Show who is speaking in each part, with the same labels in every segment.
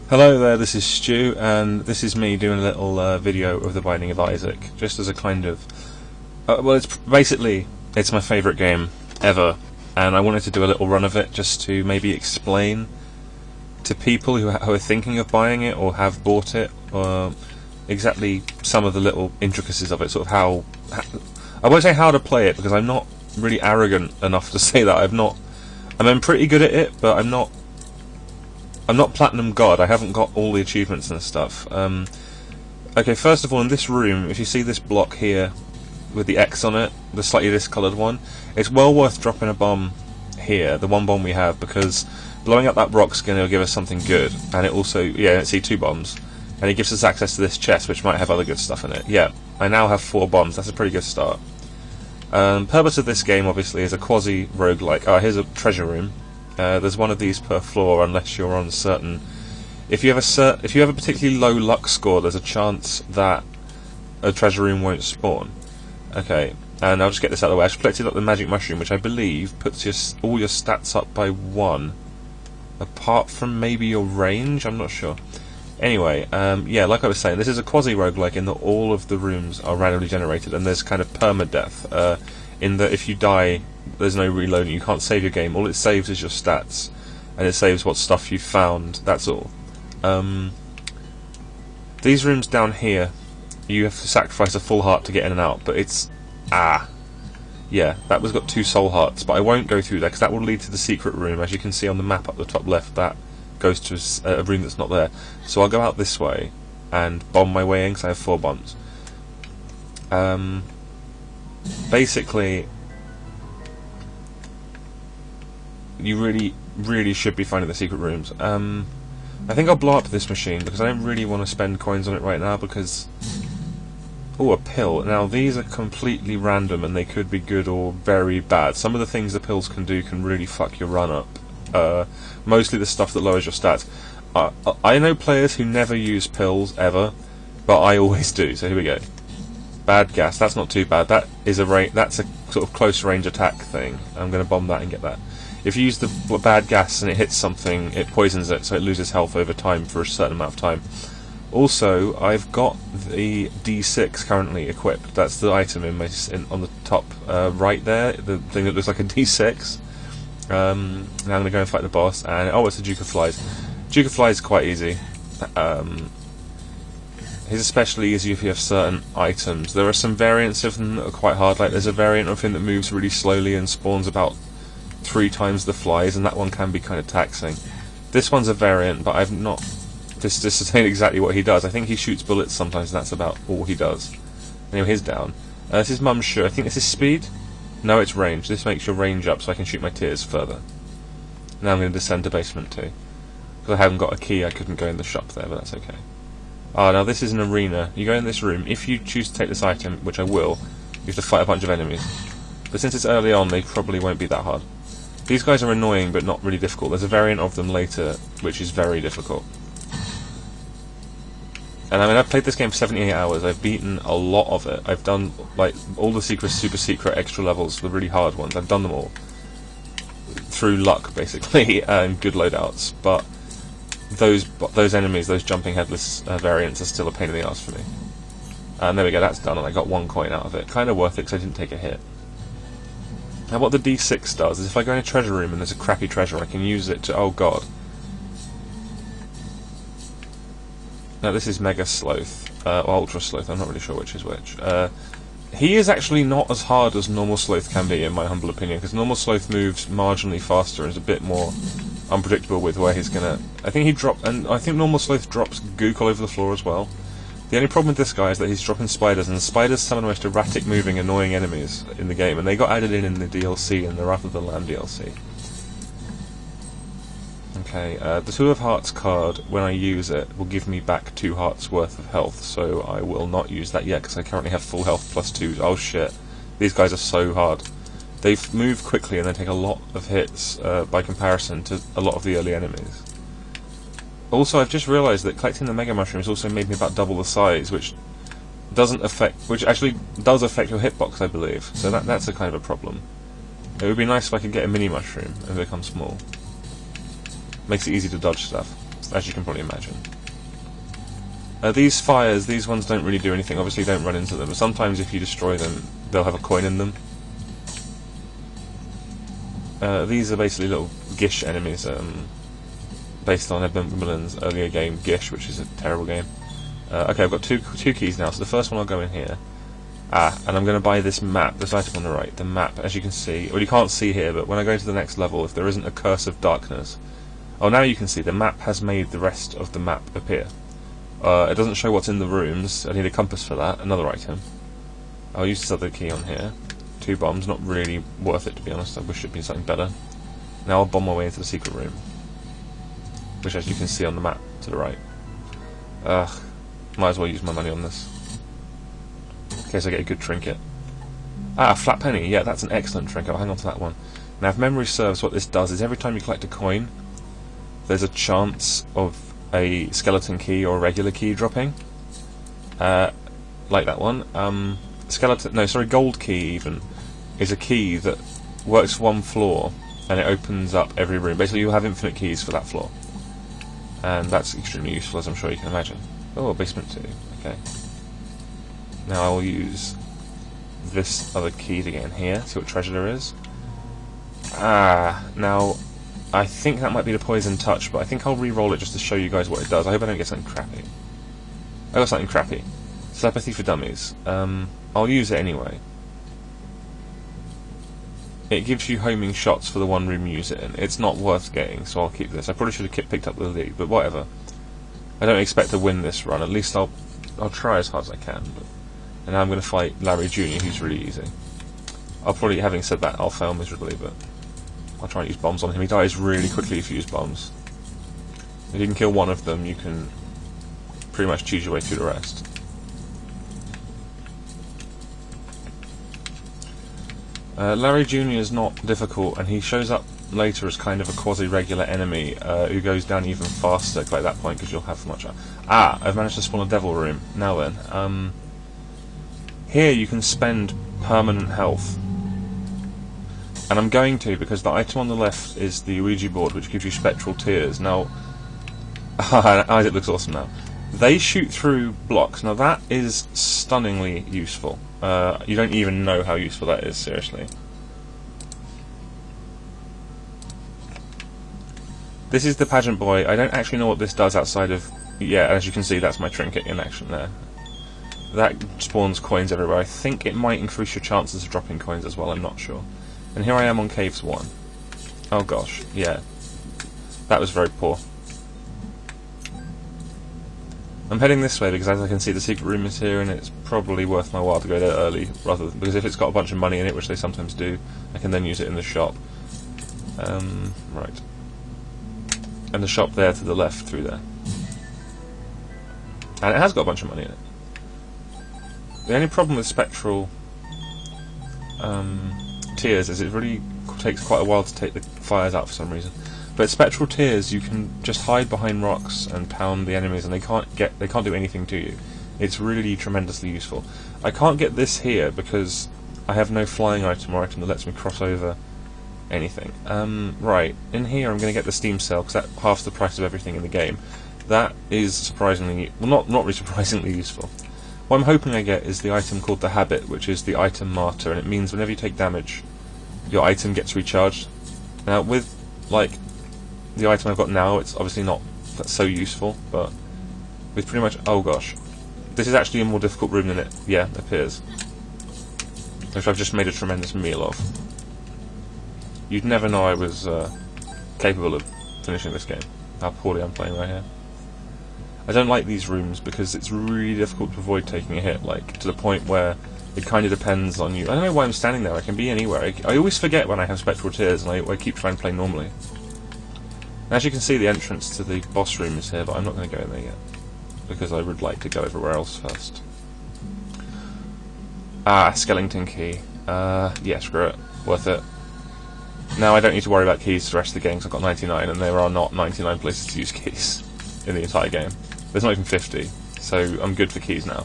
Speaker 1: Hello there, this is Stu, and this is me doing a little video of The Binding of Isaac, just as a kind of... well, it's my favourite game ever, and I wanted to do a little run of it just to maybe explain to people who are thinking of buying it or have bought it, exactly some of the little intricacies of it, sort of how I won't say how to play it, because I'm not really arrogant enough to say that. I'm pretty good at it, but I'm not Platinum God. I haven't got all the achievements and stuff. Okay, first of all, in this room, if you see this block here with the X on it, the slightly discoloured one, it's well worth dropping a bomb here, the one bomb we have, because blowing up that rock's going to give us something good. And it also, yeah, see, 2 bombs. And it gives us access to this chest, which might have other good stuff in it. Yeah, I now have 4 bombs. That's a pretty good start. Purpose of this game, obviously, is a quasi-roguelike. Here's a treasure room. There's one of these per floor, unless you're on certain... If you have a particularly low luck score, there's a chance that a treasure room won't spawn. Okay, and I'll just get this out of the way. I've collected up the magic mushroom, which I believe puts all your stats up by 1. Apart from maybe your range, I'm not sure. Anyway, yeah, like I was saying, this is a quasi-roguelike in that all of the rooms are randomly generated, and there's kind of permadeath, in that if you die, there's no reloading, you can't save your game, all it saves is your stats, and it saves what stuff you've found, that's all. These rooms down here, you have to sacrifice a full heart to get in and out, but it's... yeah, that was got 2 soul hearts, but I won't go through that, because that will lead to the secret room. As you can see on the map up the top left, that goes to a room that's not there. So I'll go out this way, and bomb my way in, because I have 4 bombs. Basically, you really should be finding the secret rooms. I think I'll blow up this machine because I don't really want to spend coins on it right now because... Oh, a pill. Now these are completely random and they could be good or very bad. Some of the things the pills can do can really fuck your run up. Mostly the stuff that lowers your stats. I know players who never use pills ever, but I always do, so here we go. Bad gas, that's not too bad. That's a sort of close range attack thing. I'm going to bomb that and get that. If you use the bad gas and it hits something, it poisons it, so it loses health over time for a certain amount of time. Also, I've got the D6 currently equipped. That's the item on the top right there, the thing that looks like a D6. Now I'm going to go and fight the boss, and oh, it's a Duke of Flies. Duke of Flies is quite easy. He's especially easy if you have certain items. There are some variants of them that are quite hard, like there's a variant of him that moves really slowly and spawns about 3 times the flies, and that one can be kind of taxing. This one's a variant, but I've not ascertained exactly what he does. I think he shoots bullets sometimes, and that's about all he does. Anyway, he's down. This is Mum's shirt. I think this is speed? No, it's range. This makes your range up so I can shoot my tears further. Now I'm going to descend to basement 2. Because I haven't got a key, I couldn't go in the shop there, but that's okay. Now this is an arena. You go in this room. If you choose to take this item, which I will, you have to fight a bunch of enemies. But since it's early on, they probably won't be that hard. These guys are annoying, but not really difficult. There's a variant of them later, which is very difficult. And I mean, I've played this game for 78 hours. I've beaten a lot of it. I've done, like, all the secret, super secret, extra levels, the really hard ones. I've done them all. Through luck, basically, and good loadouts. But those enemies, those jumping headless variants, are still a pain in the ass for me. And there we go, that's done, and I got 1 coin out of it. Kind of worth it, because I didn't take a hit. Now what the D6 does is if I go in a treasure room and there's a crappy treasure, I can use it to... Oh god. Now this is Mega Sloth, or Ultra Sloth, I'm not really sure which is which. He is actually not as hard as normal Sloth can be, in my humble opinion, because normal Sloth moves marginally faster and is a bit more unpredictable with where he's gonna... I think normal Sloth drops gook all over the floor as well. The only problem with this guy is that he's dropping spiders, and the spiders are some of the most erratic moving, annoying enemies in the game, and they got added in the DLC, in the Wrath of the Lamb DLC. Okay, the 2 of Hearts card, when I use it, will give me back 2 hearts worth of health, so I will not use that yet, because I currently have full health plus 2. Oh shit, these guys are so hard. They move quickly and they take a lot of hits by comparison to a lot of the early enemies. Also, I've just realised that collecting the Mega Mushrooms also made me about double the size, which actually does affect your hitbox, I believe, so that's a kind of a problem. It would be nice if I could get a mini mushroom and become small. Makes it easy to dodge stuff. as you can probably imagine. These fires, these ones don't really do anything. Obviously, don't run into them. But sometimes, if you destroy them, they'll have a coin in them. These are basically little Gish enemies, based on Ed Wimbledon's earlier game Gish, which is a terrible game. Okay, I've got two keys now. So the first one I'll go in here. And I'm going to buy this map, this item on the right. The map, as you can see, well, you can't see here, but when I go to the next level, if there isn't a curse of darkness, oh, now you can see the map has made the rest of the map appear. It doesn't show what's in the rooms. I need a compass for that. Another item. I'll use this other key on here. 2 bombs, not really worth it, to be honest. I wish it'd been something better. Now I'll bomb my way into the secret room, which, as you can see on the map to the right. Might as well use my money on this, in case I get a good trinket. Flat penny. Yeah, that's an excellent trinket. I'll hang on to that one. Now, if memory serves, what this does is every time you collect a coin, there's a chance of a skeleton key or a regular key dropping. Like that one. Gold key even is a key that works one floor and it opens up every room. Basically, you'll have infinite keys for that floor, and that's extremely useful, as I'm sure you can imagine. Oh, basement 2. Okay. Now I will use this other key to get in here, see what treasure there is. Now I think that might be the poison touch, but I think I'll re-roll it just to show you guys what it does. I hope I don't get something crappy. I got something crappy. Telepathy for dummies. I'll use it anyway. It gives you homing shots for the one room you use it in. It's not worth getting, so I'll keep this. I probably should have picked up the lead, but whatever. I don't expect to win this run. At least I'll try as hard as I can. And now I'm going to fight Larry Jr., who's really easy. I'll probably, having said that, I'll fail miserably, but I'll try and use bombs on him. He dies really quickly if you use bombs. If you can kill one of them, you can pretty much choose your way through the rest. Larry Jr. is not difficult, and he shows up later as kind of a quasi-regular enemy who goes down even faster by that point, because you'll have much... I've managed to spawn a devil room. Now then, here you can spend permanent health. And I'm going to, because the item on the left is the Ouija board, which gives you spectral tears. Now, Isaac looks awesome now. They shoot through blocks. Now that is stunningly useful. You don't even know how useful that is, seriously. This is the pageant boy. I don't actually know what this does outside of... Yeah, as you can see, that's my trinket in action there. That spawns coins everywhere. I think it might increase your chances of dropping coins as well, I'm not sure. And here I am on Caves 1. Oh gosh, yeah. That was very poor. I'm heading this way because, as I can see, the secret room is here, and it's probably worth my while to go there early, because if it's got a bunch of money in it, which they sometimes do, I can then use it in the shop. Right. And the shop there to the left through there. And it has got a bunch of money in it. The only problem with spectral tears is it really takes quite a while to take the fires out for some reason. But spectral tears, you can just hide behind rocks and pound the enemies, and they can't do anything to you. It's really tremendously useful. I can't get this here because I have no flying item or item that lets me cross over anything. Right, in here I'm going to get the steam cell, because that's half the price of everything in the game. That is surprisingly, well, not really surprisingly useful. What I'm hoping I get is the item called the Habit, which is the item martyr, and it means whenever you take damage, your item gets recharged. Now, with, like, the item I've got now, it's obviously not that's so useful, but with pretty much... Oh gosh. This is actually a more difficult room than it, appears. Which I've just made a tremendous meal of. You'd never know I was capable of finishing this game. How poorly I'm playing right here. I don't like these rooms because it's really difficult to avoid taking a hit, like, to the point where it kind of depends on you. I don't know why I'm standing there, I can be anywhere. I always forget when I have spectral tears, and I keep trying to play normally. As you can see, the entrance to the boss room is here, but I'm not going to go in there yet, because I would like to go everywhere else first. Skeleton key. Yeah, screw it. Worth it. Now I don't need to worry about keys for the rest of the game, because I've got 99, and there are not 99 places to use keys in the entire game. There's not even 50, so I'm good for keys now.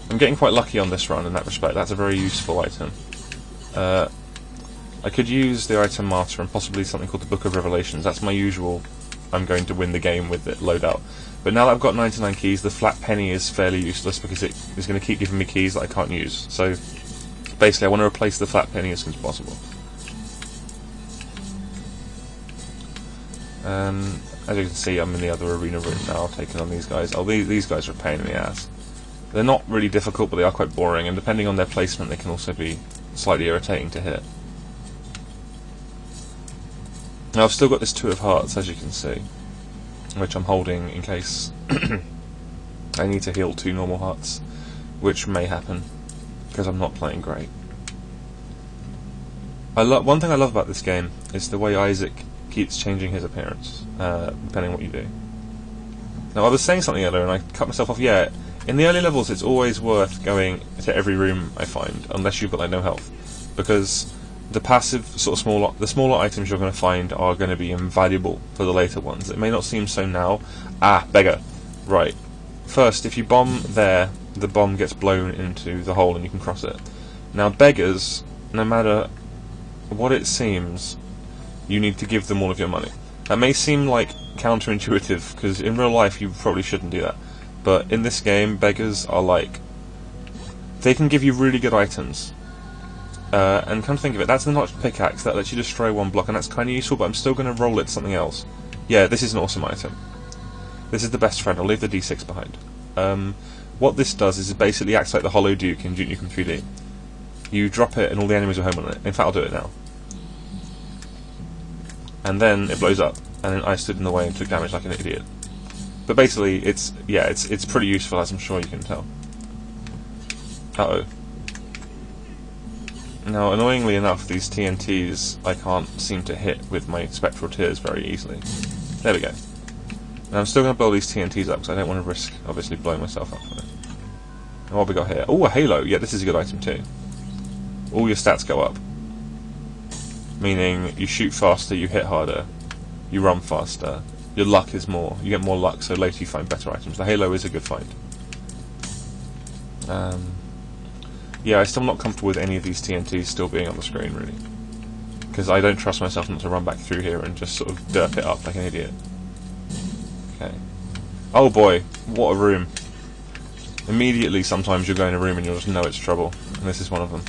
Speaker 1: I'm getting quite lucky on this run in that respect. That's a very useful item. I could use the item martyr and possibly something called the Book of Revelations. That's my usual I'm going to win the game with it loadout. But now that I've got 99 keys, the flat penny is fairly useless because it is going to keep giving me keys that I can't use. So basically I want to replace the flat penny as soon as possible. As you can see, I'm in the other arena room now, taking on these guys. Oh, these guys are a pain in the ass. They're not really difficult, but they are quite boring, and depending on their placement, they can also be slightly irritating to hit. Now, I've still got this 2 of hearts, as you can see, which I'm holding in case I need to heal 2 normal hearts, which may happen, because I'm not playing great. One thing I love about this game is the way Isaac keeps changing his appearance, depending on what you do. Now, I was saying something earlier and I cut myself off. Yeah, in the early levels it's always worth going to every room I find, unless you've got like no health, because the passive sort of the smaller items you're going to find are going to be invaluable for the later ones. It may not seem so now. Ah, beggar. Right. First, if you bomb there, the bomb gets blown into the hole and you can cross it. Now, beggars, no matter what it seems, you need to give them all of your money. That may seem like counterintuitive, because in real life you probably shouldn't do that. But in this game, beggars are like... they can give you really good items. And come to think of it, that's the notched pickaxe that lets you destroy 1 block, and that's kind of useful, but I'm still going to roll it to something else. Yeah, this is an awesome item. This is the best friend. I'll leave the D6 behind. What this does is it basically acts like the Hollow Duke in Duke Nukem 3D. You drop it and all the enemies are home on it. In fact, I'll do it now. And then it blows up, and then I stood in the way and took damage like an idiot. But basically, it's pretty useful, as I'm sure you can tell. Uh-oh. Now, annoyingly enough, these TNTs I can't seem to hit with my spectral tears very easily. There we go. Now I'm still going to blow these TNTs up because I don't want to risk, obviously, blowing myself up with it. And what have we got here? Oh, a halo! Yeah, this is a good item too. All your stats go up. Meaning, you shoot faster, you hit harder, you run faster, your luck is more, you get more luck, so later you find better items. The halo is a good find. Yeah, I'm still not comfortable with any of these TNTs still being on the screen, really. Because I don't trust myself not to run back through here and just sort of derp it up like an idiot. Okay. Oh boy, what a room. Immediately, sometimes you'll go in a room and you'll just know it's trouble. And this is one of them.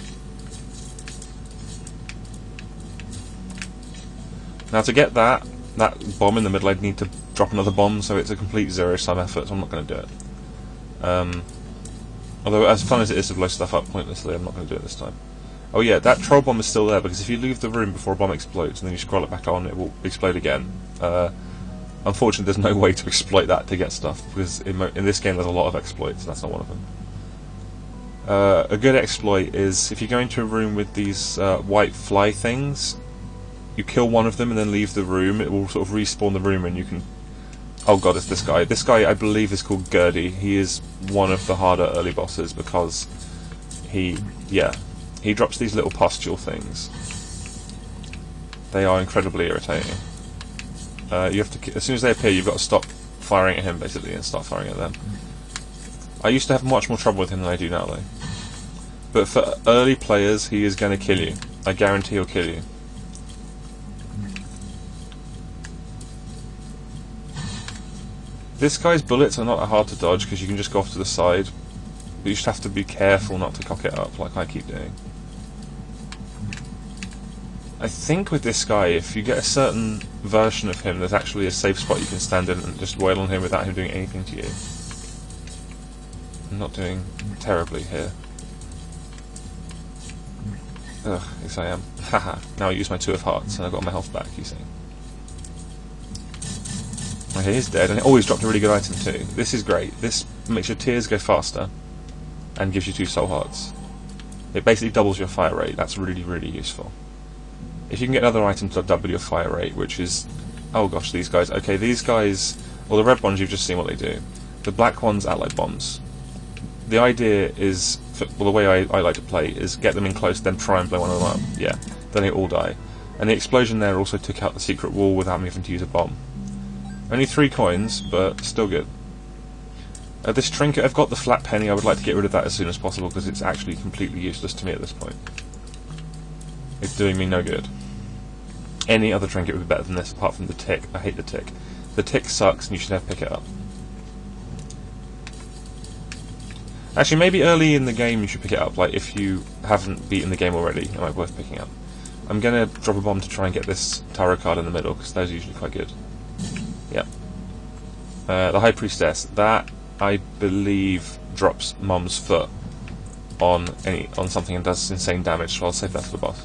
Speaker 1: Now to get that bomb in the middle, I'd need to drop another bomb, so it's a complete zero-sum effort, so I'm not going to do it. Although, as fun as it is to blow stuff up pointlessly, I'm not going to do it this time. Oh yeah, that troll bomb is still there, because if you leave the room before a bomb explodes, and then you scroll it back on, it will explode again. Unfortunately, there's no way to exploit that to get stuff, because in this game there's a lot of exploits, that's not one of them. A good exploit is, if you go into a room with these white fly things, you kill one of them and then leave the room, it will sort of respawn the room and you can... Oh god, it's this guy. This guy, I believe, is called Gertie. He is one of the harder early bosses because he drops these little pustule things. They are incredibly irritating. You have to, as soon as they appear, you've got to stop firing at him, basically, and start firing at them. I used to have much more trouble with him than I do now, though. But for early players, he is going to kill you. I guarantee he'll kill you. This guy's bullets are not that hard to dodge because you can just go off to the side, but you just have to be careful not to cock it up like I keep doing. I think with this guy, if you get a certain version of him, there's actually a safe spot you can stand in and just wail on him without him doing anything to you. I'm not doing terribly here. Ugh, yes I am. Haha, now I use my 2 of hearts and I've got my health back, you see. Okay, he's dead, and he's dropped a really good item too. This is great. This makes your tears go faster and gives you 2 soul hearts. It basically doubles your fire rate. That's really, really useful. If you can get another item to double your fire rate, which is... oh gosh, these guys. Okay, these guys... well, the red ones, you've just seen what they do. The black ones act like bombs. The idea is... well, the way I like to play is get them in close, then try and blow one of them up. Yeah, then they all die. And the explosion there also took out the secret wall without me having to use a bomb. Only 3 coins, but still good. This trinket, I've got the flat penny. I would like to get rid of that as soon as possible because it's actually completely useless to me at this point. It's doing me no good. Any other trinket would be better than this, apart from the tick. I hate the tick. the tick sucks and you should never pick it up. Actually, maybe early in the game you should pick it up, like if you haven't beaten the game already, it might be worth picking up. I'm going to drop a bomb to try and get this tarot card in the middle, because those are usually quite good. Yep. The High Priestess, that, I believe, drops Mom's foot on something and does insane damage, so I'll save that for the boss.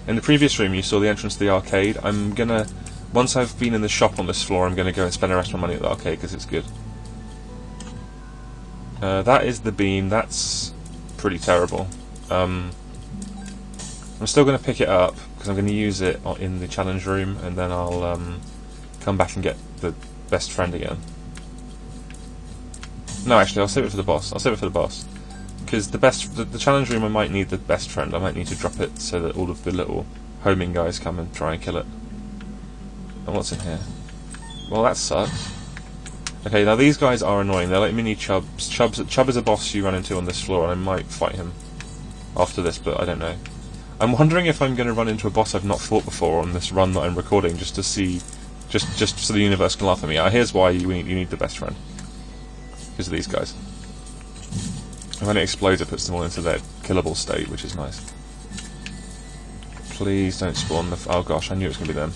Speaker 1: In the previous room you saw the entrance to the arcade. I'm going to, once I've been in the shop on this floor, I'm going to go and spend the rest of my money at the arcade, because it's good. That is the beam. That's pretty terrible. I'm still going to pick it up because I'm going to use it in the challenge room, and then I'll come back and get the best friend again. No, actually, I'll save it for the boss. I'll save it for the boss because the challenge room I might need the best friend. I might need to drop it so that all of the little homing guys come and try and kill it. And what's in here? Well, that sucks. Okay, now these guys are annoying. They're like mini chubs. Chub is a boss you run into on this floor, and I might fight him after this, but I don't know. I'm wondering if I'm going to run into a boss I've not fought before on this run that I'm recording, just to see, just so the universe can laugh at me. Here's why you need the best friend. Because of these guys. And when it explodes, it puts them all into their killable state, which is nice. Please don't spawn the... Oh gosh, I knew it was going to be them.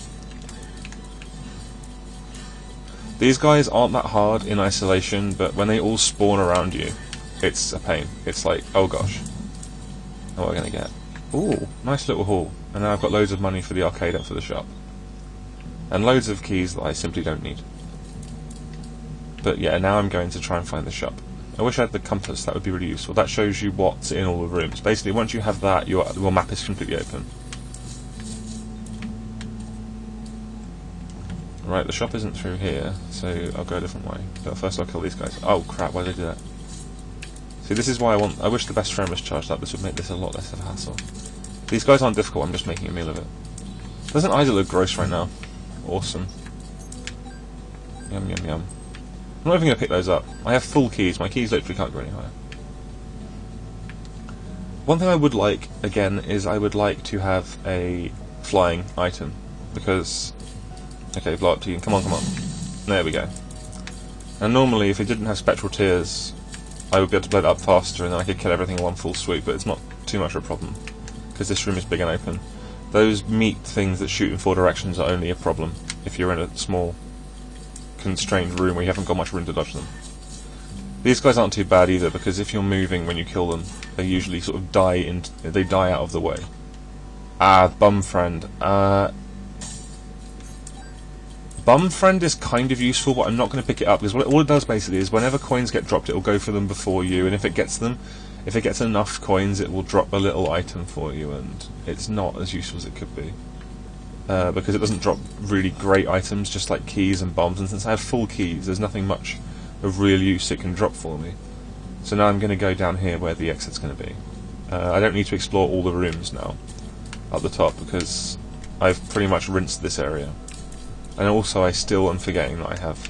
Speaker 1: These guys aren't that hard in isolation, but when they all spawn around you, it's a pain. It's like, oh gosh. What am I going to get? Ooh, nice little haul. And now I've got loads of money for the arcade and for the shop. And loads of keys that I simply don't need. But yeah, now I'm going to try and find the shop. I wish I had the compass, that would be really useful. That shows you what's in all the rooms. Basically, once you have that, your map is completely open. Right, the shop isn't through here, so I'll go a different way. But first I'll kill these guys. Oh crap, why did I do that? See, this is why I wish the best friend was charged up. This would make this a lot less of a hassle. These guys aren't difficult, I'm just making a meal of it. Doesn't either look gross right now? Awesome. Yum yum yum. I'm not even going to pick those up. I have full keys, my keys literally can't go any higher. One thing I would like, again, is I would like to have a flying item. Because... Okay, blow up to you. Come on, come on. There we go. And normally, if it didn't have spectral tears, I would be able to blow it up faster and then I could kill everything in one full sweep, but it's not too much of a problem. Because this room is big and open. Those meat things that shoot in 4 directions are only a problem if you're in a small, constrained room where you haven't got much room to dodge them. These guys aren't too bad either, because if you're moving when you kill them, they usually sort of die out of the way. Ah, bum friend. Bum friend is kind of useful, but I'm not going to pick it up because all it does basically is whenever coins get dropped, it will go for them before you, and if it gets enough coins, it will drop a little item for you, and it's not as useful as it could be because it doesn't drop really great items, just like keys and bombs. And since I have full keys, there's nothing much of real use it can drop for me. So now I'm going to go down here where the exit's going to be. I don't need to explore all the rooms now up the top because I've pretty much rinsed this area. And also I still am forgetting that I have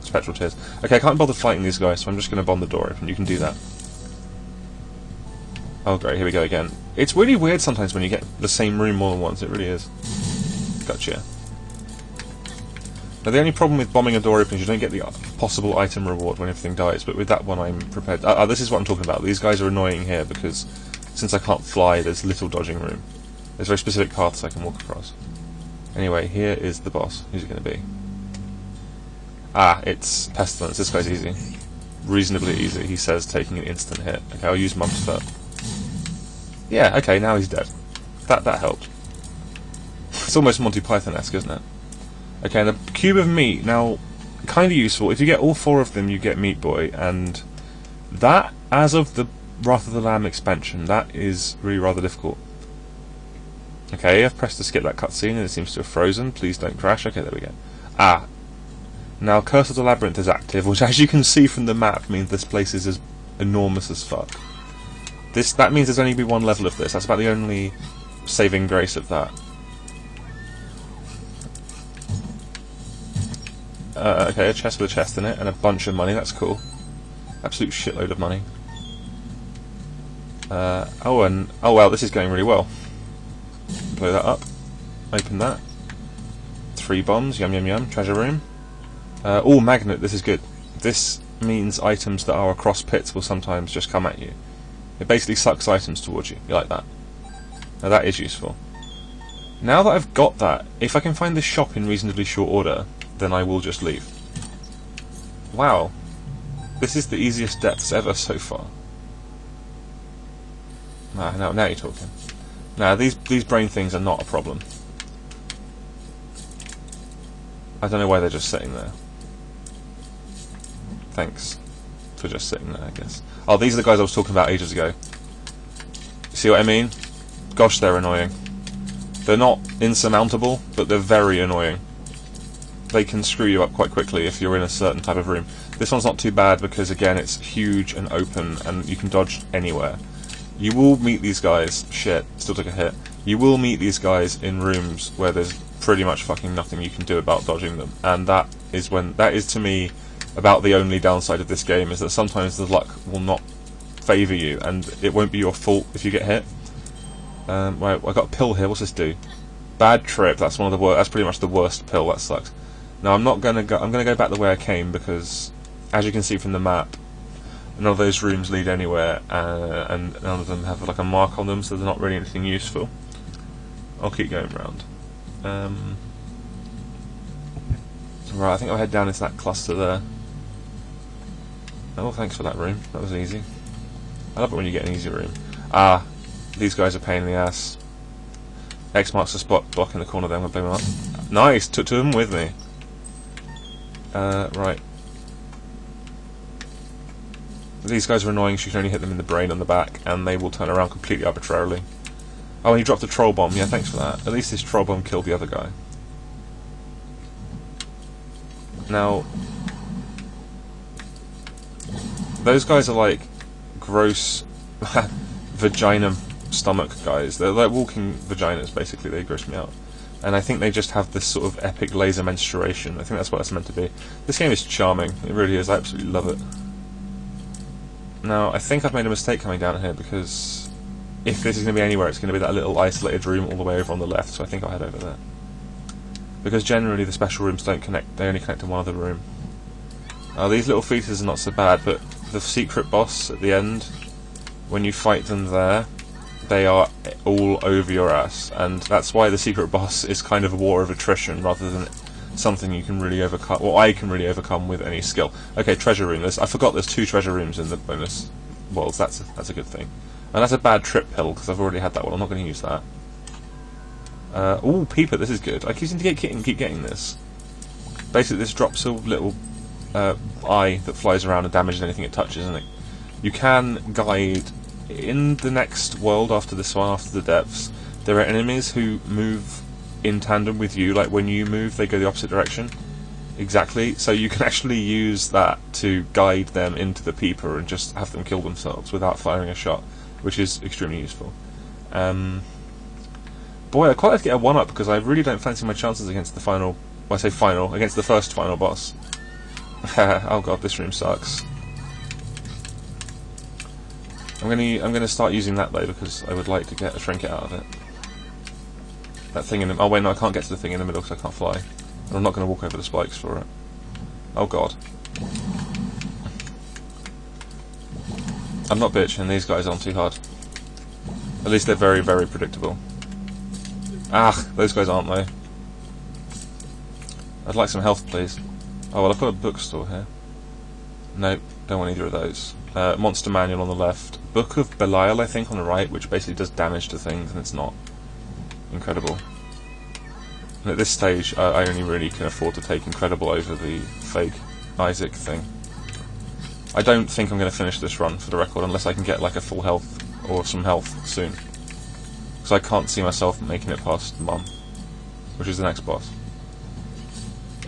Speaker 1: spectral tears. Okay, I can't bother fighting these guys, so I'm just going to bomb the door open. You can do that. Oh great, here we go again. It's really weird sometimes when you get the same room more than once, it really is. Gotcha. Now the only problem with bombing a door open is you don't get the possible item reward when everything dies, but with that one I'm prepared. This is what I'm talking about. These guys are annoying here because since I can't fly, there's little dodging room. There's very specific paths I can walk across. Anyway, here is the boss. Who's it going to be? Ah, it's Pestilence. This guy's easy. Reasonably easy. He says taking an instant hit. Okay, I'll use Mum's foot. Yeah, okay, now he's dead. That helped. It's almost Monty Python-esque, isn't it? Okay, and the cube of meat. Now, kind of useful. If you get all 4 of them, you get Meat Boy, and that, as of the Wrath of the Lamb expansion, that is really rather difficult. Okay, I've pressed to skip that cutscene and it seems to have frozen. Please don't crash. Okay, there we go. Ah. Now, Curse of the Labyrinth is active, which as you can see from the map means this place is as enormous as fuck. That means there's only be 1 level of this. That's about the only saving grace of that. Okay, a chest with a chest in it and a bunch of money. That's cool. Absolute shitload of money. Oh well, this is going really well. Blow that up. Open that. 3 3 bombs, yum yum yum, treasure room. Oh, magnet, this is good. This means items that are across pits will sometimes just come at you. It basically sucks items towards you. You like that? Now that is useful. Now that I've got that, if I can find this shop in reasonably short order, then I will just leave. Wow. This is the easiest depths ever so far. Now you're talking. Now these brain things are not a problem. I don't know why they're just sitting there. Thanks for just sitting there, I guess. Oh, these are the guys I was talking about ages ago. See what I mean? Gosh, they're annoying. They're not insurmountable, but they're very annoying. They can screw you up quite quickly if you're in a certain type of room. This one's not too bad because, again, it's huge and open and you can dodge anywhere. You will meet these guys... Shit, still took a hit. You will meet these guys in rooms where there's pretty much fucking nothing you can do about dodging them. And that is, to me, about the only downside of this game, is that sometimes the luck will not favour you and it won't be your fault if you get hit. Right, I got a pill here. What's this do? Bad trip. That's one of the worst. That's pretty much the worst pill. That sucks. Now I'm gonna go back the way I came because, as you can see from the map, none of those rooms lead anywhere, and none of them have like a mark on them, so they're not really anything useful. I'll keep going round. Right, I think I'll head down into that cluster there. Oh, thanks for that room. That was easy. I love it when you get an easy room. Ah, these guys are a pain in the ass. X marks the spot, block in the corner there, I'm going to blow them up. Nice! Took two of them with me. Right. These guys are annoying, so you can only hit them in the brain on the back, and they will turn around completely arbitrarily. Oh, and you dropped a troll bomb. Yeah, thanks for that. At least this troll bomb killed the other guy. Now, those guys are like gross vagina stomach guys. They're like walking vaginas, basically. They gross me out. And I think they just have this sort of epic laser menstruation. I think that's what it's meant to be. This game is charming. It really is. I absolutely love it. Now, I think I've made a mistake coming down here, because if this is going to be anywhere, it's going to be that little isolated room all the way over on the left, so I think I'll head over there. Because generally the special rooms don't connect, they only connect to one other room. These little features are not so bad, but the secret boss at the end, when you fight them there, they are all over your ass, and that's why the secret boss is kind of a war of attrition rather than something you can really overcome, or I can really overcome with any skill. Okay, treasure room. I forgot there's 2 treasure rooms in the bonus worlds. That's a good thing. And that's a bad trip pill, because I've already had that one. I'm not going to use that. Ooh, PEEPER. This is good. I keep getting this. Basically, this drops a little eye that flies around and damages anything it touches, and you can guide in the next world after this one, after the depths. There are enemies who move in tandem with you, like when you move they go the opposite direction. Exactly, so you can actually use that to guide them into the PEEPER and just have them kill themselves without firing a shot, which is extremely useful. Boy, I'd quite like to get a 1-up, because I really don't fancy my chances against the final, well, I say final, against the first final boss. Oh god, this room sucks. I'm gonna start using that though, because I would like to get a trinket out of it. That thing in the... Oh wait, no, I can't get to the thing in the middle because I can't fly. And I'm not going to walk over the spikes for it. Oh god. I'm not bitching, these guys aren't too hard. At least they're very, very predictable. Ah, those guys aren't though. I'd like some health, please. Oh well, I've got a bookstore here. Nope, don't want either of those. Monster Manual on the left. Book of Belial, I think, on the right, which basically does damage to things, and it's not incredible. And at this stage, I only really can afford to take incredible over the fake Isaac thing. I don't think I'm going to finish this run, for the record, unless I can get like a full health or some health soon. Because I can't see myself making it past Mum, which is the next boss.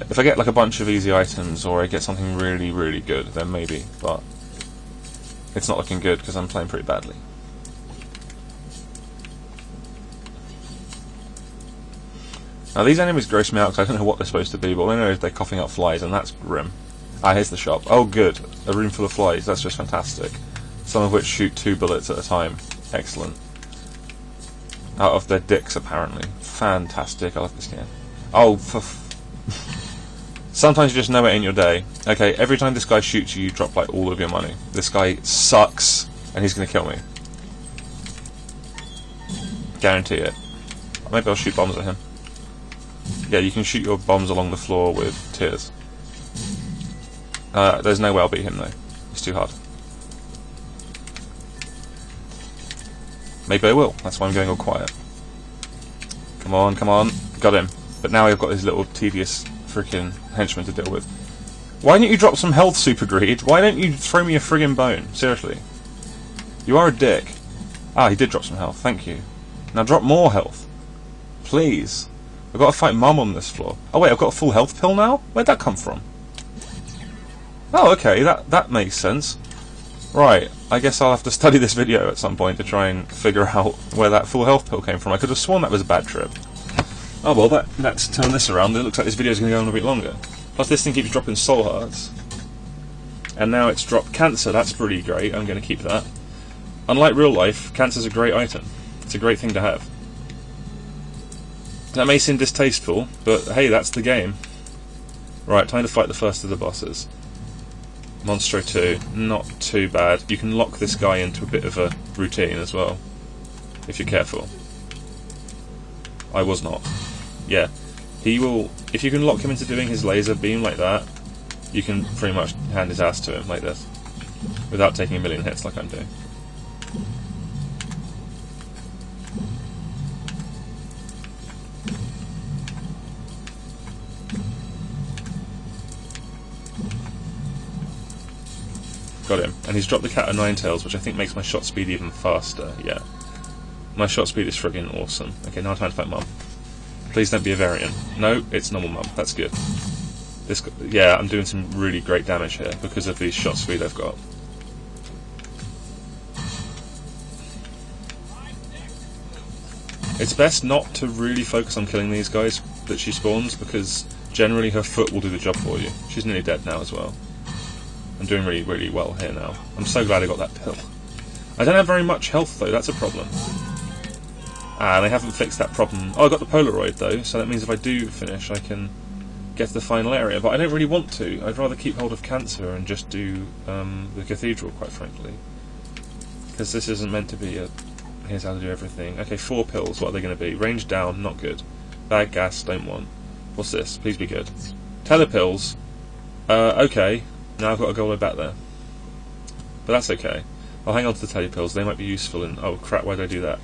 Speaker 1: If I get like a bunch of easy items, or I get something really, really good, then maybe, but it's not looking good because I'm playing pretty badly. Now these enemies gross me out because I don't know what they're supposed to be, but all I know is they're coughing up flies, and that's grim. Ah, here's the shop. Oh good, a room full of flies, that's just fantastic. Some of which shoot 2 bullets at a time. Excellent. Out of their dicks, apparently. Fantastic, I love this game. Oh, Sometimes you just know it ain't your day. Okay, every time this guy shoots you, you drop like all of your money. This guy sucks, and he's gonna kill me. Guarantee it. Maybe I'll shoot bombs at him. Yeah, you can shoot your bombs along the floor with tears. There's no way I'll beat him though. It's too hard. Maybe I will. That's why I'm going all quiet. Come on, come on. Got him. But now I've got this little tedious freaking henchman to deal with. Why don't you drop some health, Super Greed? Why don't you throw me a friggin' bone? Seriously. You are a dick. Ah, he did drop some health. Thank you. Now drop more health. Please. I've got to fight Mum on this floor. Oh wait, I've got a full health pill now? Where'd that come from? Oh, okay, that makes sense. Right, I guess I'll have to study this video at some point to try and figure out where that full health pill came from. I could have sworn that was a bad trip. Oh well, let's turn this around. It looks like this video is going to go on a bit longer. Plus this thing keeps dropping soul hearts. And now it's dropped cancer. That's pretty great. I'm going to keep that. Unlike real life, cancer's a great item. It's a great thing to have. That may seem distasteful, but hey, that's the game. Right, time to fight the first of the bosses. Monstro 2, not too bad. You can lock this guy into a bit of a routine as well, if you're careful. I was not. Yeah, he will. If you can lock him into doing his laser beam like that, you can pretty much hand his ass to him like this, without taking a million hits like I'm doing. Got him. And he's dropped the cat of nine tails, which I think makes my shot speed even faster. Yeah. My shot speed is friggin' awesome. Okay, now time to fight Mum. Please don't be a variant. No, it's normal Mum. That's good. Yeah, I'm doing some really great damage here because of the shot speed I've got. It's best not to really focus on killing these guys that she spawns, because generally her foot will do the job for you. She's nearly dead now as well. I'm doing really, really well here now. I'm so glad I got that pill. I don't have very much health though, that's a problem. Ah, they haven't fixed that problem. Oh, I got the Polaroid though, so that means if I do finish I can get to the final area, but I don't really want to. I'd rather keep hold of cancer and just do the cathedral, quite frankly. Because this isn't meant to be a here's how to do everything. Okay, 4 pills, what are they going to be? Range down, not good. Bad gas, don't want. What's this? Please be good. Telepills. Okay. Now I've got to go all the way back there. But that's okay. I'll hang on to the telepills, they might be useful in... Oh crap, why did I do that?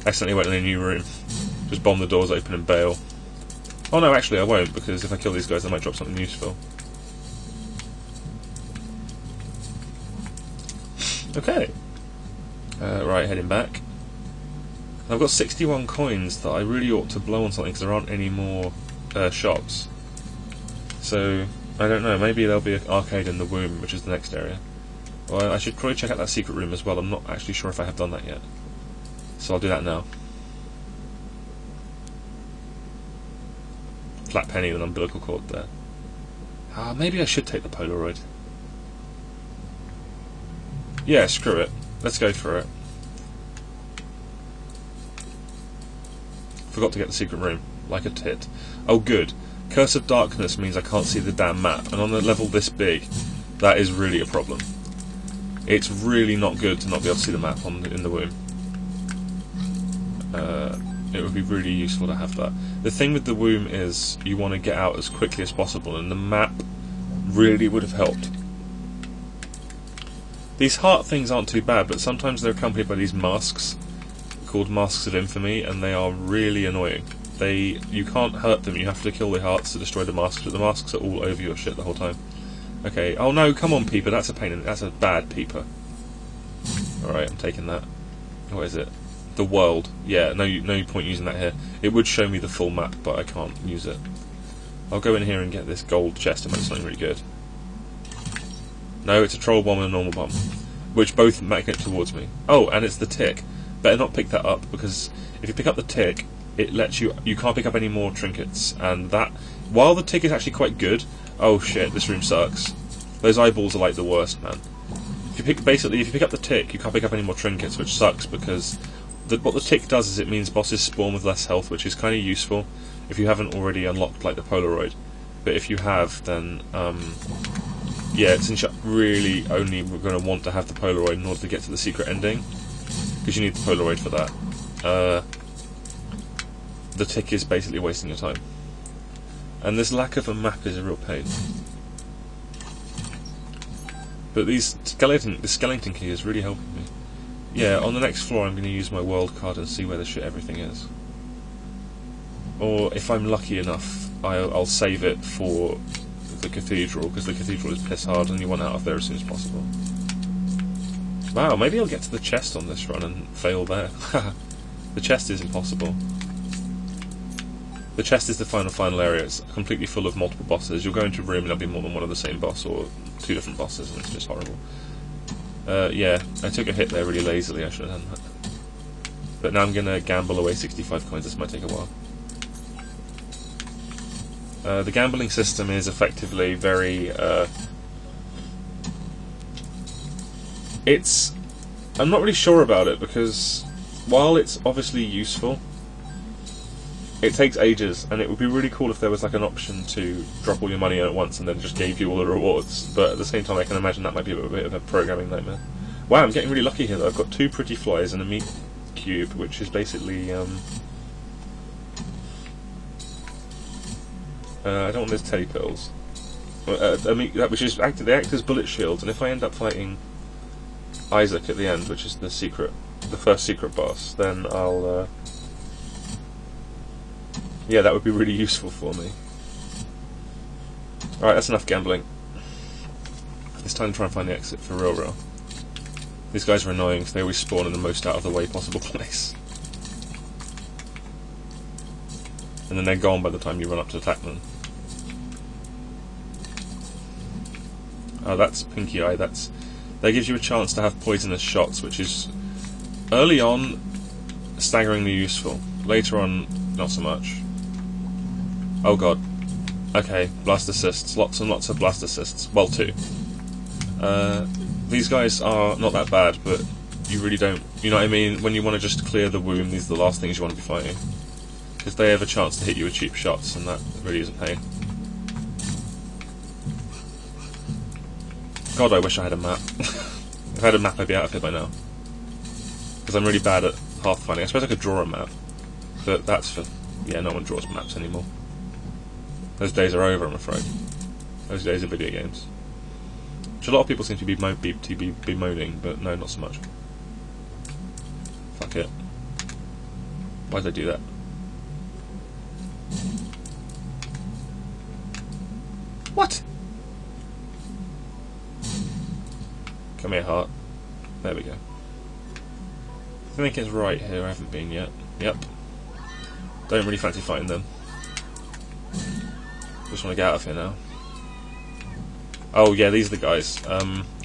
Speaker 1: Accidentally went in a new room. Just bomb the doors open and bail. Oh no, actually I won't, because if I kill these guys they might drop something useful. Okay. Right, heading back. I've got 61 coins that I really ought to blow on something because there aren't any more shops. So... I don't know, maybe there'll be an arcade in the womb, which is the next area. Well, I should probably check out that secret room as well. I'm not actually sure if I have done that yet. So I'll do that now. Flat penny with an umbilical cord there. Ah, maybe I should take the Polaroid. Yeah, screw it. Let's go for it. Forgot to get the secret room. Like a tit. Oh, good. Curse of Darkness means I can't see the damn map, and on a level this big, that is really a problem. It's really not good to not be able to see the map in the womb. It would be really useful to have that. The thing with the womb is you want to get out as quickly as possible, and the map really would have helped. These heart things aren't too bad, but sometimes they're accompanied by these masks, called Masks of Infamy, and they are really annoying. You can't hurt them, you have to kill the hearts to destroy the masks, but the masks are all over your shit the whole time. Okay, oh no, come on Peeper, that's a pain that's a bad Peeper. Alright, I'm taking that. What is it? The world. Yeah, no point using that here. It would show me the full map, but I can't use it. I'll go in here and get this gold chest and make something really good. No, it's a troll bomb and a normal bomb, which both magnet towards me. Oh, and it's the tick. Better not pick that up, because if you pick up the tick, it lets you can't pick up any more trinkets, and that, while the tick is actually quite good, oh shit, this room sucks. Those eyeballs are like the worst, man. If you pick up the tick, you can't pick up any more trinkets, which sucks, because what the tick does is it means bosses spawn with less health, which is kind of useful, if you haven't already unlocked like the Polaroid. But if you have, then yeah, it's really only going to want to have the Polaroid in order to get to the secret ending, because you need the Polaroid for that. The tick is basically wasting your time, and this lack of a map is a real pain. But the skeleton key is really helping me. Yeah, on the next floor I'm going to use my world card and see where the shit everything is. Or if I'm lucky enough, I'll save it for the cathedral, because the cathedral is piss hard and you want out of there as soon as possible. Wow, maybe I'll get to the chest on this run and fail there. The chest is impossible. The chest is the final area. It's completely full of multiple bosses. You'll go into a room and there'll be more than one of the same boss, or two different bosses, and it's just horrible. Yeah, I took a hit there really lazily. I should have done that. But now I'm going to gamble away 65 coins. This might take a while. The gambling system is effectively very... I'm not really sure about it, because while it's obviously useful, it takes ages, and it would be really cool if there was like an option to drop all your money in at once and then just gave you all the rewards. But at the same time, I can imagine that might be a bit of a programming nightmare. Wow, I'm getting really lucky here though. I've got 2 pretty flies and a meat cube, which is basically I don't want those teddy pills. Which is they act as bullet shields, and if I end up fighting Isaac at the end, which is the first secret boss, then I'll yeah, that would be really useful for me. Alright, that's enough gambling. It's time to try and find the exit for real. These guys are annoying because they always spawn in the most out of the way possible place. And then they're gone by the time you run up to attack them. Oh, that's Pinky Eye. That gives you a chance to have poisonous shots, which is early on staggeringly useful. Later on, not so much. Oh god. Okay, blast assists. Lots and lots of blast assists. Well, 2. These guys are not that bad, but you really don't... You know what I mean? When you want to just clear the womb, these are the last things you want to be fighting. Because they have a chance to hit you with cheap shots, and that really is a pain. God, I wish I had a map. If I had a map, I'd be out of here by now. Because I'm really bad at pathfinding. I suppose I could draw a map, but that's for... Yeah, no one draws maps anymore. Those days are over, I'm afraid. Those days of video games. Which a lot of people seem to be bemoaning, but no, not so much. Fuck it. Why did I do that? What? Come here, heart. There we go. I think it's right here. I haven't been yet. Yep. Don't really fancy fighting them. Just want to get out of here now. Oh yeah, these are the guys.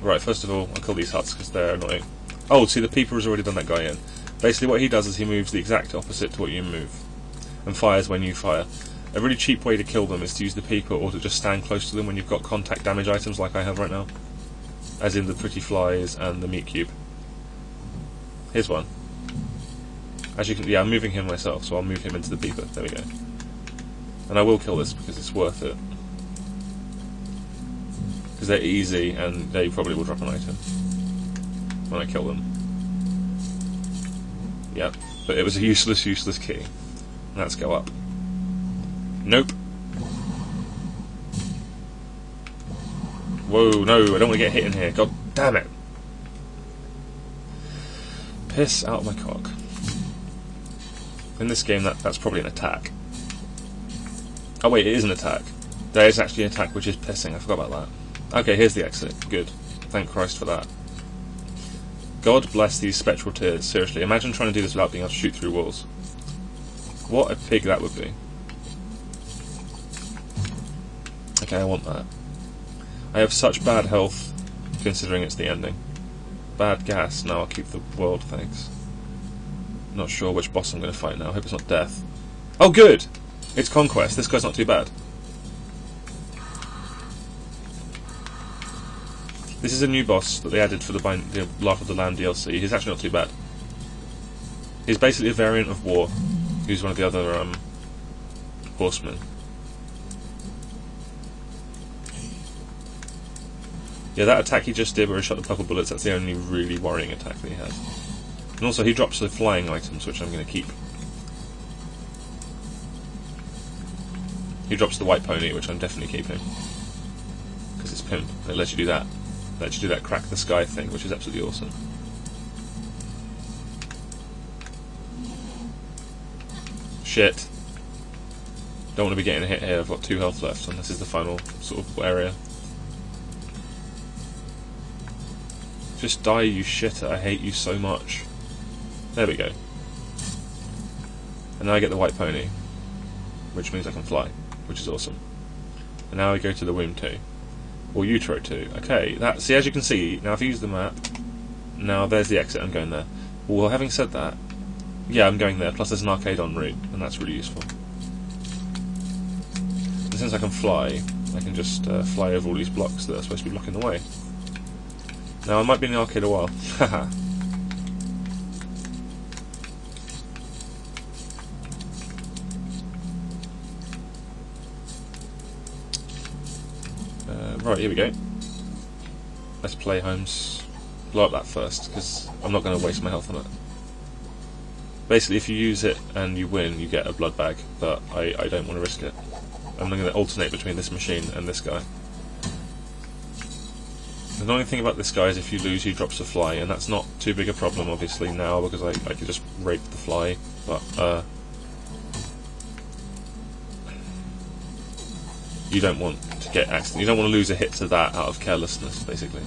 Speaker 1: Right, first of all, I'll kill these huts because they're annoying. Oh, see, the Peeper has already done that guy in. Basically what he does is he moves the exact opposite to what you move, and fires when you fire. A really cheap way to kill them is to use the Peeper, or to just stand close to them when you've got contact damage items like I have right now. As in the pretty flies and the meat cube. Here's one. As you can... Yeah, I'm moving him myself, so I'll move him into the Peeper. There we go. And I will kill this because it's worth it. Because they're easy, and they probably will drop an item when I kill them. Yep, but it was a useless key. Let's go up. Nope. Whoa, no, I don't want to get hit in here. God damn it. Piss out my cock. In this game, that's probably an attack. Oh wait, it is an attack. There is actually an attack which is pissing, I forgot about that. Okay, here's the exit. Good. Thank Christ for that. God bless these spectral tears, seriously. Imagine trying to do this without being able to shoot through walls. What a pig that would be. Okay, I want that. I have such bad health, considering it's the ending. Bad gas. Now I'll keep the world, thanks. Not sure which boss I'm going to fight now. I hope it's not death. Oh, good! It's Conquest. This guy's not too bad. This is a new boss that they added for the Life of the Land DLC. He's actually not too bad. He's basically a variant of War. He's one of the other horsemen. Yeah, that attack he just did where he shot the purple bullets, that's the only really worrying attack that he has. And also he drops the flying items, which I'm going to keep. He drops the white pony, which I'm definitely keeping. Because it's pimp. It lets you do that. It lets you do that crack the sky thing, which is absolutely awesome. Shit. Don't want to be getting hit here, I've got 2 health left, and this is the final sort of area. Just die, you shitter, I hate you so much. There we go. And now I get the white pony, which means I can fly, which is awesome. And now I go to the womb 2. Or utero 2. Okay, see, as you can see, now if you use the map, now there's the exit, I'm going there. Well, having said that, yeah, I'm going there, plus there's an arcade en route, and that's really useful. And since I can fly, I can just fly over all these blocks that are supposed to be blocking the way. Now, I might be in the arcade a while. Haha. Right, here we go. Let's play Holmes. Blow up that first, because I'm not going to waste my health on it. Basically, if you use it and you win, you get a blood bag, but I don't want to risk it. I'm going to alternate between this machine and this guy. The annoying thing about this guy is if you lose, he drops a fly, and that's not too big a problem, obviously, now, because I could just rape the fly, but, you don't want to get accident. You don't want to lose a hit to that out of carelessness, basically.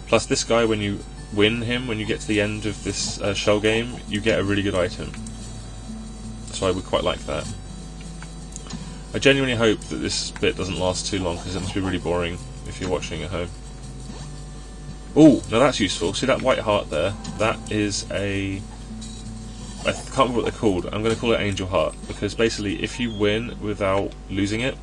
Speaker 1: Plus, this guy, when you win him, when you get to the end of this shell game, you get a really good item. So I would quite like that. I genuinely hope that this bit doesn't last too long, because it must be really boring if you're watching at home. Oh, now that's useful. See that white heart there? That is a... I can't remember what they're called. I'm going to call it Angel Heart, because basically if you win without losing it,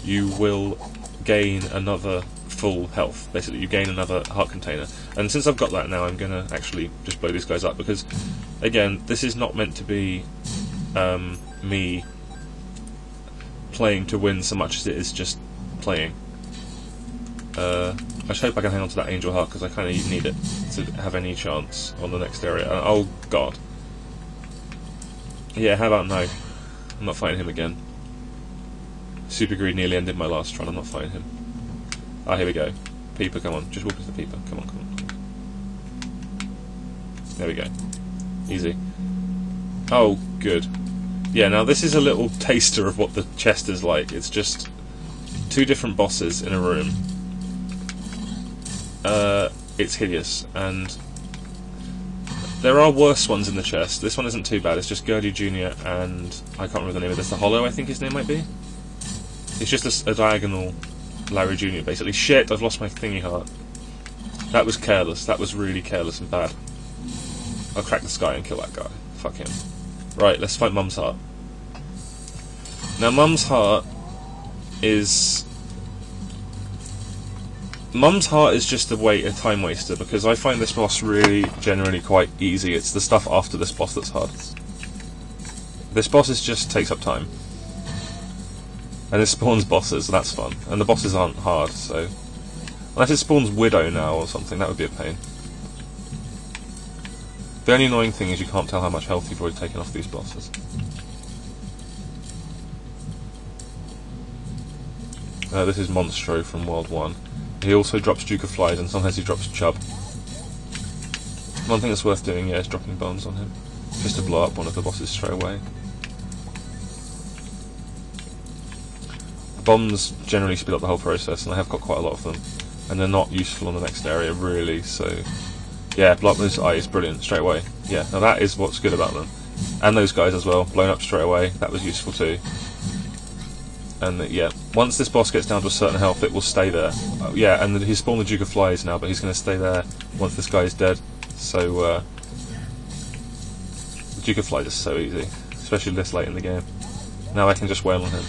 Speaker 1: you will gain another full health. Basically, you gain another heart container. And since I've got that now, I'm going to actually just blow these guys up, because, again, this is not meant to be me playing to win so much as it is just playing. I just hope I can hang on to that Angel Heart, because I kind of need it to have any chance on the next area. Oh, God. Yeah, how about no? I'm not fighting him again. Super Greed nearly ended my last run, I'm not fighting him. Ah, here we go. Peeper, come on. Just walk into the Peeper. Come on, come on. There we go. Easy. Oh, good. Yeah, now this is a little taster of what the chest is like. It's just 2 different bosses in a room. It's hideous, and there are worse ones in the chest. This one isn't too bad. It's just Gertie Jr. and I can't remember the name of this. The Hollow, I think his name might be. It's just a diagonal Larry Jr. basically. Shit, I've lost my thingy heart. That was careless. That was really careless and bad. I'll crack the sky and kill that guy. Fuck him. Right, let's fight Mum's Heart. Now, Mum's Heart is... Mum's Heart is just a time waster, because I find this boss really, generally quite easy. It's the stuff after this boss that's hard. This boss just takes up time. And it spawns bosses, and that's fun. And the bosses aren't hard, so... Unless it spawns Widow now or something, that would be a pain. The only annoying thing is you can't tell how much health you've already taken off these bosses. This is Monstro from World 1. He also drops Duke of Flies, and sometimes he drops Chub. One thing that's worth doing, yeah, is dropping bombs on him. Just to blow up one of the bosses straight away. Bombs generally speed up the whole process, and I have got quite a lot of them. And they're not useful on the next area, really, so... Yeah, blow up those eyes, brilliant, straight away. Yeah, now that is what's good about them. And those guys as well, blown up straight away, that was useful too. And yeah, once this boss gets down to a certain health, it will stay there. Yeah, and he's spawned the Duke of Flies now, but he's going to stay there once this guy is dead. So, the Duke of Flies is so easy, especially this late in the game. Now I can just wail on him.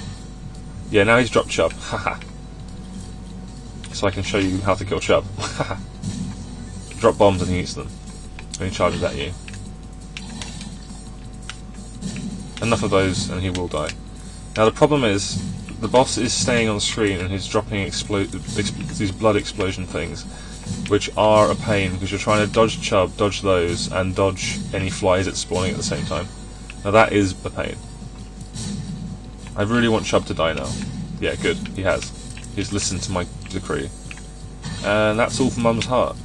Speaker 1: Yeah, now he's dropped Chub, haha. So I can show you how to kill Chub. Haha. Drop bombs and he eats them. And he charges at you. enough of those and he will die. Now the problem is, the boss is staying on the screen and he's dropping these blood explosion things, which are a pain because you're trying to dodge Chub, dodge those, and dodge any flies that's spawning at the same time. Now that is a pain. I really want Chub to die now. Yeah, good, he has. He's listened to my decree. And that's all for Mum's heart.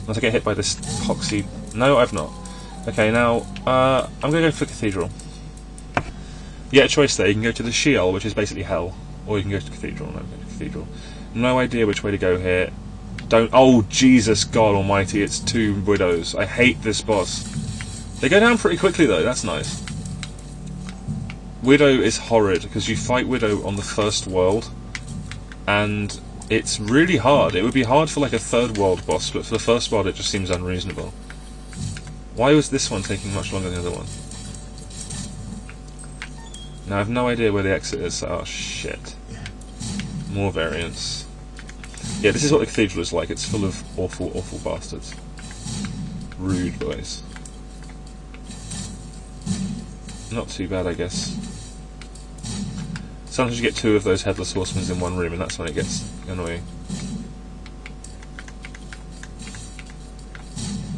Speaker 1: Unless I get hit by this poxy... No, I've not. Okay, now, I'm going to go for Cathedral. You get a choice there. You can go to the Sheol, which is basically hell, or you can go to Cathedral. No, go to Cathedral. No idea which way to go here. Don't... Oh, Jesus God almighty, it's 2 widows. I hate this boss. They go down pretty quickly, though. That's nice. Widow is horrid, because you fight Widow on the first world, and it's really hard. It would be hard for like a 3rd world boss, but for the first world it just seems unreasonable. Why was this one taking much longer than the other one? Now I have no idea where the exit is. Oh shit. More variants. Yeah, this is what the Cathedral is like. It's full of awful, awful bastards. Rude boys. Not too bad, I guess. Sometimes you get 2 of those Headless Horsemen in one room, and that's when it gets annoying.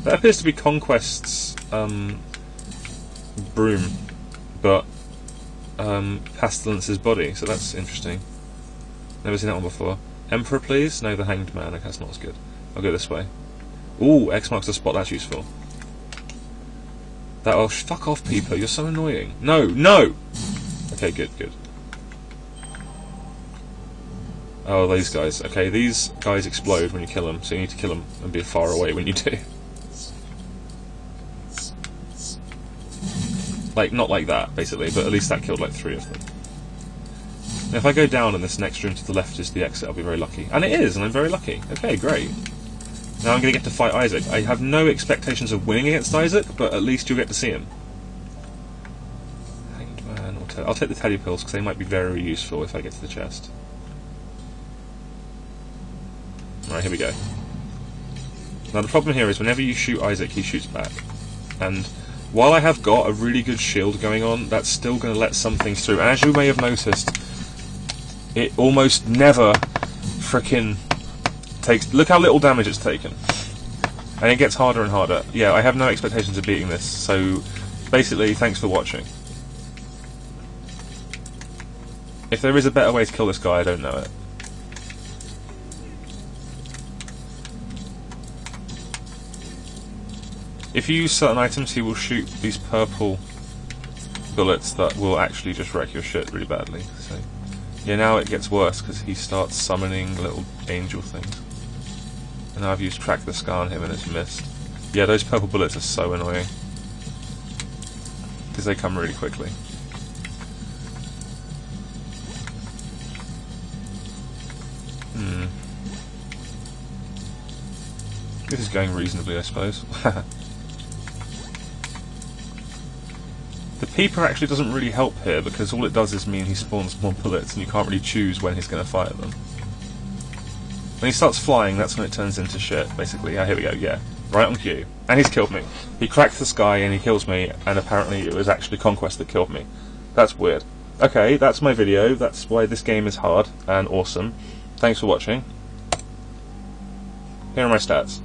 Speaker 1: That appears to be Conquest's broom, but Pestilence's body, so that's interesting. Never seen that one before. Emperor, please? No, the Hanged Man. Okay, that's not as good. I'll go this way. Ooh, X marks the spot. That's useful. That. Oh, fuck off, Peeper. You're so annoying. No, no. Okay, good, good. Oh, these guys. Okay, these guys explode when you kill them, so you need to kill them and be far away when you do. Like, not like that, basically, but at least that killed like 3 of them. Now, if I go down and this next room to the left is the exit, I'll be very lucky. And it is, and I'm very lucky. Okay, great. Now I'm going to get to fight Isaac. I have no expectations of winning against Isaac, but at least you'll get to see him. Hanged Man, I'll take the telepills, because they might be very useful if I get to the chest. Alright, here we go. Now the problem here is whenever you shoot Isaac, he shoots back. And while I have got a really good shield going on, that's still going to let some things through. And as you may have noticed, it almost never frickin' takes... Look how little damage it's taken. And it gets harder and harder. Yeah, I have no expectations of beating this, so basically, thanks for watching. If there is a better way to kill this guy, I don't know it. If you use certain items, he will shoot these purple bullets that will actually just wreck your shit really badly. So, yeah, now it gets worse because he starts summoning little angel things. And now I've used Track the Scar on him and it's missed. Yeah, those purple bullets are so annoying. Because they come really quickly. This is going reasonably, I suppose. The Peeper actually doesn't really help here because all it does is mean he spawns more bullets and you can't really choose when he's going to fire them. When he starts flying, that's when it turns into shit, basically. Yeah, here we go, yeah. Right on cue. And he's killed me. He cracked the sky and he kills me, and apparently it was actually Conquest that killed me. That's weird. Okay, that's my video. That's why this game is hard and awesome. Thanks for watching. Here are my stats.